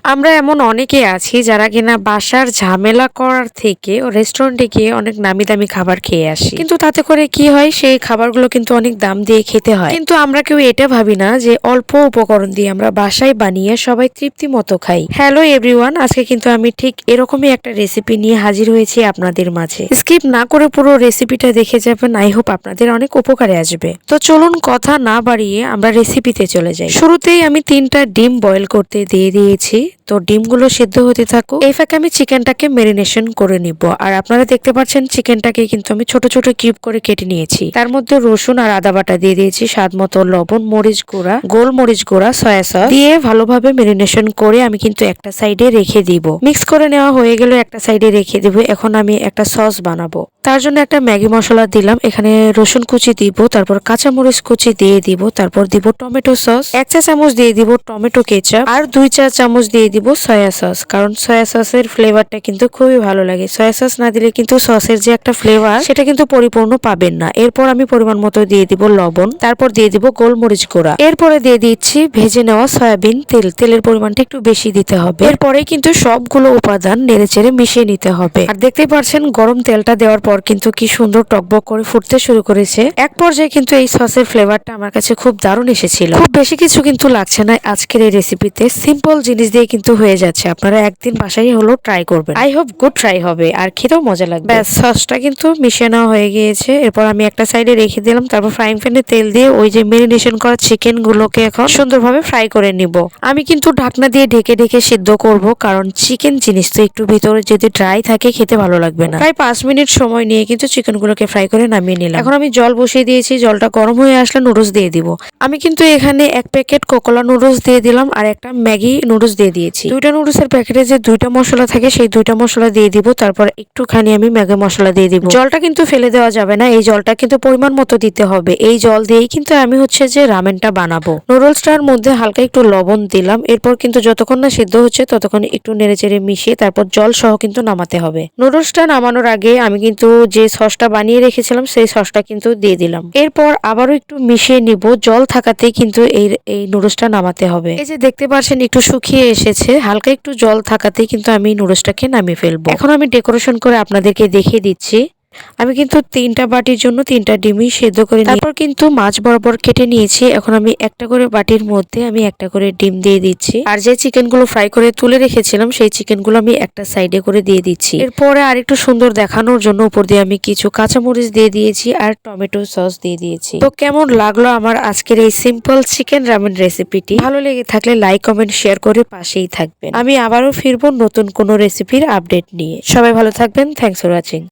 আমরা এমন অনেকে আছি যারা কিনা বাসার ঝামেলা করার থেকে রেস্টুরেন্টে গিয়ে অনেক নামি দামি খাবার খেয়ে আসি, কিন্তু তাতে করে কি হয়, সেই খাবারগুলো কিন্তু অনেক দাম দিয়ে খেতে হয়। কিন্তু আমরা কেউ এটা ভাবি না যে অল্প উপকরণ দিয়ে আমরা বাসায় বানিয়ে সবাই তৃপ্তি মতো খাই। হ্যালো এভরিওয়ান, আজকে কিন্তু আমি ঠিক এরকমই একটা রেসিপি নিয়ে হাজির হয়েছি আপনাদের মাঝে। স্কিপ না করে পুরো রেসিপিটা দেখে যাবেন, আই হোপ আপনাদের অনেক উপকারে আসবে। তো চলুন কথা না বাড়িয়ে আমরা রেসিপিতে চলে যাই। শুরুতেই আমি 3টা ডিম বয়েল করতে দিয়ে দিয়েছি। তো ডিমগুলো সিদ্ধ হতে থাকুক, এই ফাঁকে আমি চিকেনটাকে মেরিনেশন করে নিব। আর আপনারা দেখতে পাচ্ছেন চিকেনটাকে কিন্তু আমি ছোট ছোট কিউব করে কেটে নিয়েছি। তার মধ্যে রসুন আর আদা বাটা দিয়ে দিয়েছি, স্বাদ মতো লবণ, মরিচ গুঁড়া, গোলমরিচ গুঁড়া, সয়া সস দিয়ে ভালোভাবে মেরিনেশন করে আমি কিন্তু একটা সাইডে রেখে দিব। মিক্স করে নেওয়া হয়ে গেলে একটা সাইডে রেখে দিব। এখন আমি একটা সস বানাবো। তার জন্য একটা ম্যাগি মশলা দিলাম, এখানে রসুন কুচি দিব, তারপর কাঁচামরিচ কুচি দিয়ে দিব, তারপর দিব টমেটো সস, 1 চা চামচ দিয়ে দিব টমেটো কেচাপ, আর 2 চা চামচ দিয়ে দিব সয়া সস। কারণ সয়া সসের ফ্লেভারটা কিন্তু খুবই ভালো লাগে। সয়া সস না দিলে কিন্তু সসের যে একটা ফ্লেভার সেটা কিন্তু পরিপূর্ণ পাবেন না। এরপর আমি পরিমাণ মতো দিয়ে দিব লবণ, তারপর দিয়ে দিব গোলমরিচ গুঁড়া, এরপরে দিয়ে দিচ্ছি ভেজে নেওয়া সয়াবিন তেল। তেলের পরিমাণটা একটু বেশি দিতে হবে। এরপরে কিন্তু সবগুলো উপাদান নেড়েচেড়ে মিশিয়ে নিতে হবে। আর দেখতেই পাচ্ছেন গরম তেলটা দেওয়ার পর কিন্তু কি সুন্দর টকবক করে ফুটতে শুরু করেছে। এক পর্যায়ে কিন্তু এই সসের ফ্লেভারটা আমার কাছে খুব দারুণ এসেছিল। খুব বেশি কিছু কিন্তু লাগছে না আজকের এই রেসিপিতে, সিম্পল জিনিস দিয়ে কিন্তু হয়ে যাচ্ছে। আপনারা একদিন বাসায় হলো ট্রাই করবেন, আই হোপ গুড ট্রাই হবে আর খেতেও মজা লাগবে। ব্যাস, সসটা কিন্তু মিশিয়ে নেওয়া হয়ে গিয়েছে। এরপর আমি একটা সাইডে রেখে দিলাম, তারপর ফ্রাইং প্যানে তেল দিয়ে ওই যে মেরিনেশন করা চিকেন গুলোকে এখন সুন্দরভাবে ফ্রাই করে নিব। আমি কিন্তু ঢাকনা দিয়ে ঢেকে ঢেকে সিদ্ধ করব, কারণ চিকেন জিনিস তো একটু ভিতরে যদি ড্রাই থাকে খেতে ভালো লাগবে না। প্রায় 5 মিনিট সময় নিয়ে কিন্তু চিকেন গুলোকে ফ্রাই করে নামিয়ে নিলাম। এখন আমি জল বসিয়ে দিয়েছি, জলটা গরম হয়ে আসলে নুডলস দিয়ে দিব। আমি কিন্তু এখানে 1 প্যাকেট কোকোলা নুডলস দিয়ে দিলাম আর একটা ম্যাগি নুডলস দিয়ে দিয়েছি। 2টা নুডলসের প্যাকেটে যে 2টা মশলা থাকে সেই 2টা মশলা দিয়ে দিব, তারপর একটুখানি আমি ম্যাগি মশলা দিয়ে দিব। জলটা কিন্তু ফেলে দেওয়া যাবে না, এই জলটা কিন্তু পরিমাণ মতো দিতে হবে। এই জল দিয়েই কিন্তু আমি যে রামেনটা বানাবো। নুডলসটার মধ্যে হালকা একটু লবণ দিলাম। এরপর কিন্তু যতক্ষণ না সিদ্ধ হচ্ছে ততক্ষণ একটু নেড়েচেড়ে মিশিয়ে তারপর জল সহ কিন্তু নামাতে হবে। নুডলসটা নামানোর আগে আমি কিন্তু যে সসটা বানিয়ে রেখেছিলাম সেই সসটা কিন্তু দিয়ে দিলাম। এরপর আবারও একটু মিশিয়ে নিব, জল থাকাতেই কিন্তু এই নুডলসটা নামাতে হবে। এই যে দেখতে পাচ্ছেন একটু শুকিয়ে এসেছে, হালকা একটু জল থাকাতেই কিন্তু আমি নুডলসটাকে নামিয়ে ফেলবো। এখন আমি ডেকোরেশন করে আপনাদেরকে দেখিয়ে দিচ্ছি। আমি কিন্তু 3টা বাটির জন্য 3টা ডিমই সেদ্ধ করে তারপর কিন্তু মাছ বরাবর কেটে নিয়েছি। এখন আমি একটা করে বাটির মধ্যে আমি একটা করে ডিম দিয়ে দিচ্ছি, আর যে চিকেন গুলো ফ্রাই করে তুলে রেখেছিলাম সেই চিকেন গুলো আমি একটা সাইডে করে দিয়ে দিচ্ছি। এরপরে আর একটু সুন্দর দেখানোর জন্য উপর দিয়ে আমি কিছু কাঁচামরিচ দিয়ে দিয়েছি আর টমেটো সস দিয়ে দিয়েছি। তো কেমন লাগলো আমার আজকের এই সিম্পল চিকেন রামেন রেসিপিটি? ভালো লেগে থাকলে লাইক কমেন্ট শেয়ার করে পাশেই থাকবেন। আমি আবারও ফিরবো নতুন কোনো রেসিপির আপডেট নিয়ে। সবাই ভালো থাকবেন। Thanks for watching.